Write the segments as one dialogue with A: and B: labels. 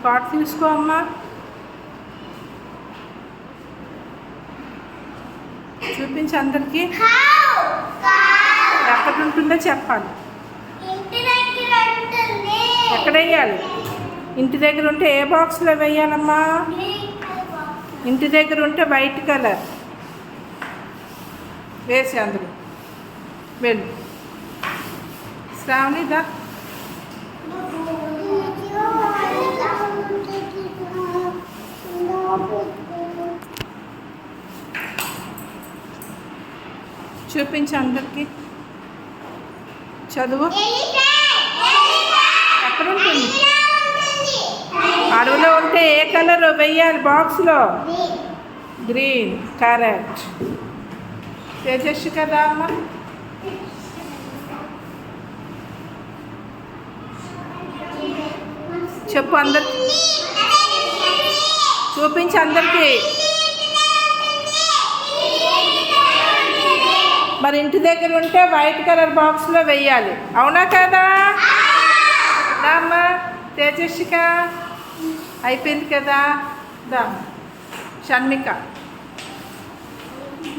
A: Card తీసుకో అమ్మా. చూపించి అందరికీ ఎక్కడ ఉంటుందో చెప్పాలి. ఎక్కడ వేయాలి? ఇంటి దగ్గర ఉంటే ఏ బాక్స్లో వేయాలమ్మా? ఇంటి దగ్గర ఉంటే వైట్ కలర్ వేసి అందులో వెళ్ళు. శ్రావణిదా చూపించి అందరికీ. చదువు ఎక్కడ ఉంటుంది? అడవిలో ఉంటే ఏ కలర్ వెయ్యాలి బాక్స్లో? గ్రీన్. కరెక్ట్. తేజస్వి కదా అమ్మ? చెప్పు అందరికి, చూపించి అందరికీ. మరి ఇంటి దగ్గర ఉంటే వైట్ కలర్ బాక్స్లో వెయ్యాలి, అవునా కదా? రామ్మా తేజస్విక, అయిపోయింది కదా. దా షణ్మిక,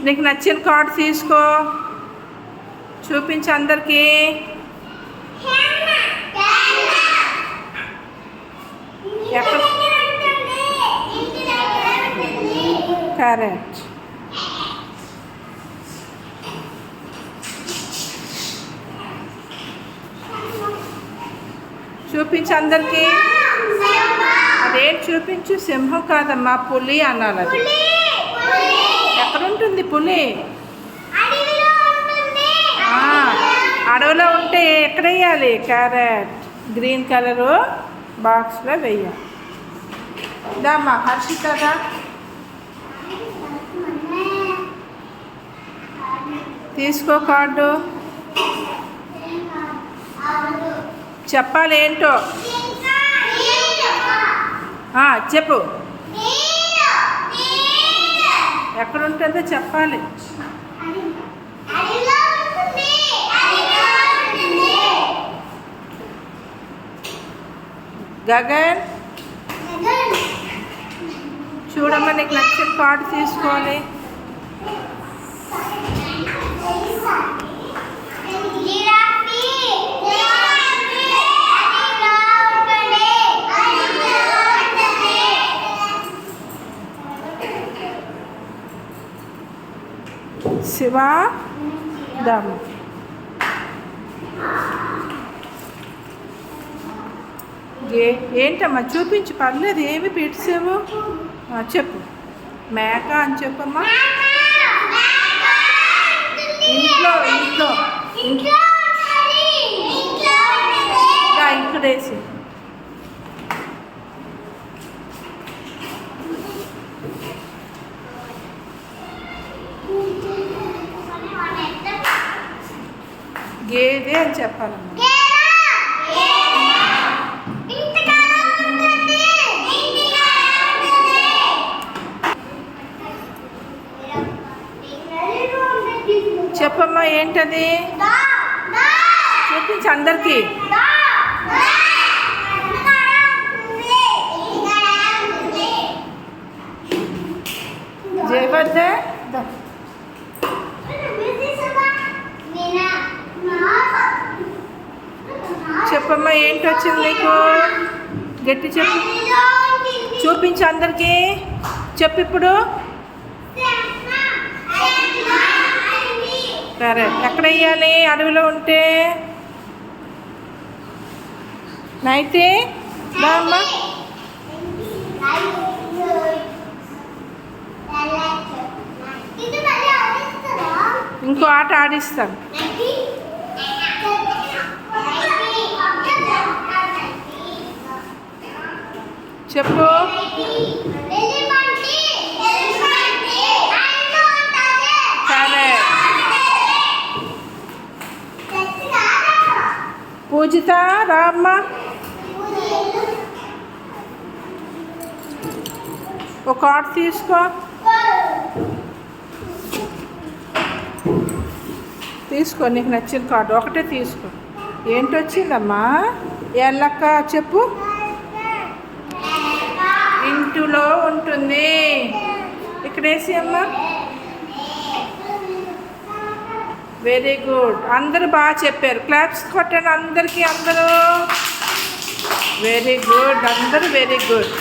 A: నీకు నచ్చిన కార్డు తీసుకో, చూపించి అందరికీ. ఎక్కడ? కరెక్ట్. చూపించి అందరికీ. అదేం చూపించు? సింహం కాదమ్మా, పులి అనాలి. అది ఎక్కడుంటుంది పులి? అడవిలో ఉంటే ఎక్కడ వేయాలి? కరెక్ట్. గ్రీన్ కలరు బాక్స్లో వెయ్యాలి. దామ్మా హర్షితదా, తీసుకో కార్డు. చెప్పాలి ఏంటో చెప్పు. ఎక్కడుంటుందో చెప్పాలి. గగన్ చూడమ్మా, నీకు నచ్చిన కార్డు తీసుకోవాలి. శివ దాము, ఏంటమ్మా చూపించు, పర్లేదు. ఏమి పెట్టావు చెప్పు. మేక అని చెప్పమ్మా. ఇంట్లో ఇంట్లో ఇక్కడ వేసి. గేదె అని చెప్పాలమ్మా. చెప్పమ్మా ఏంటది? చూపించి అందరికీ. జయవర్ధ చెప్పమ్మా ఏంటి వచ్చింది నీకు? గట్టి చెప్పు, చూపించి అందరికీ. చెప్పు ఇప్పుడు. కరెక్ట్. ఎక్కడ వేయాలి? అడవిలో ఉంటే. నైతే బామ్మా, ఇంకో ఆట ఆడిస్తాను. చెప్పు. పూజిత రామ్మ, ఒక కార్డు తీసుకో. తీసుకో, నీకు నచ్చిన కార్డు ఒకటే తీసుకో. ఏంటి వచ్చిందమ్మా? ఎల్లక్క చెప్పు. ఇంటిలో ఉంటుంది. ఇక్కడ వేసి అమ్మా. Very good. అందరూ బాగా చెప్పారు. క్లాప్స్ కొట్టండి అందరికీ. అందరూ వెరీ గుడ్. అందరూ వెరీ గుడ్.